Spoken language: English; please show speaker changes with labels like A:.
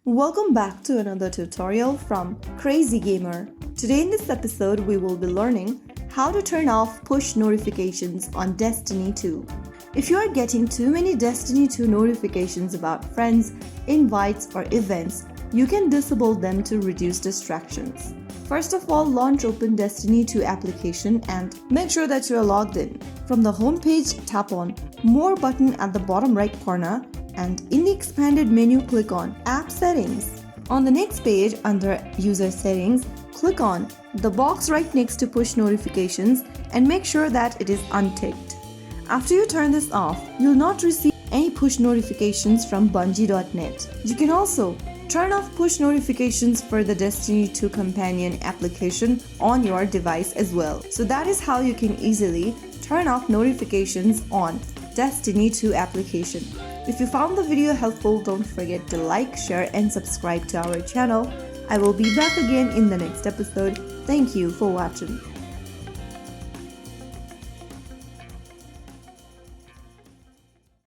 A: Welcome back to another tutorial from Crazy Gamer. Today in this episode we will be learning how to turn off push notifications on Destiny 2. If you are getting too many Destiny 2 notifications about friends, invites or events, you can disable them to reduce distractions. First of all, launch Open Destiny 2 application and make sure that you are logged in. From the home page, tap on More button at the bottom right corner and in the expanded menu click on App Settings. On the next page under User Settings, click on the box right next to Push Notifications and make sure that it is unticked. After you turn this off, you'll not receive any push notifications from Bungie.net. You can also turn off push notifications for the Destiny 2 companion application on your device as well. So that is how you can easily turn off notifications on Destiny 2 application. If you found the video helpful, don't forget to like, share and subscribe to our channel. I will be back again in the next episode. Thank you for watching.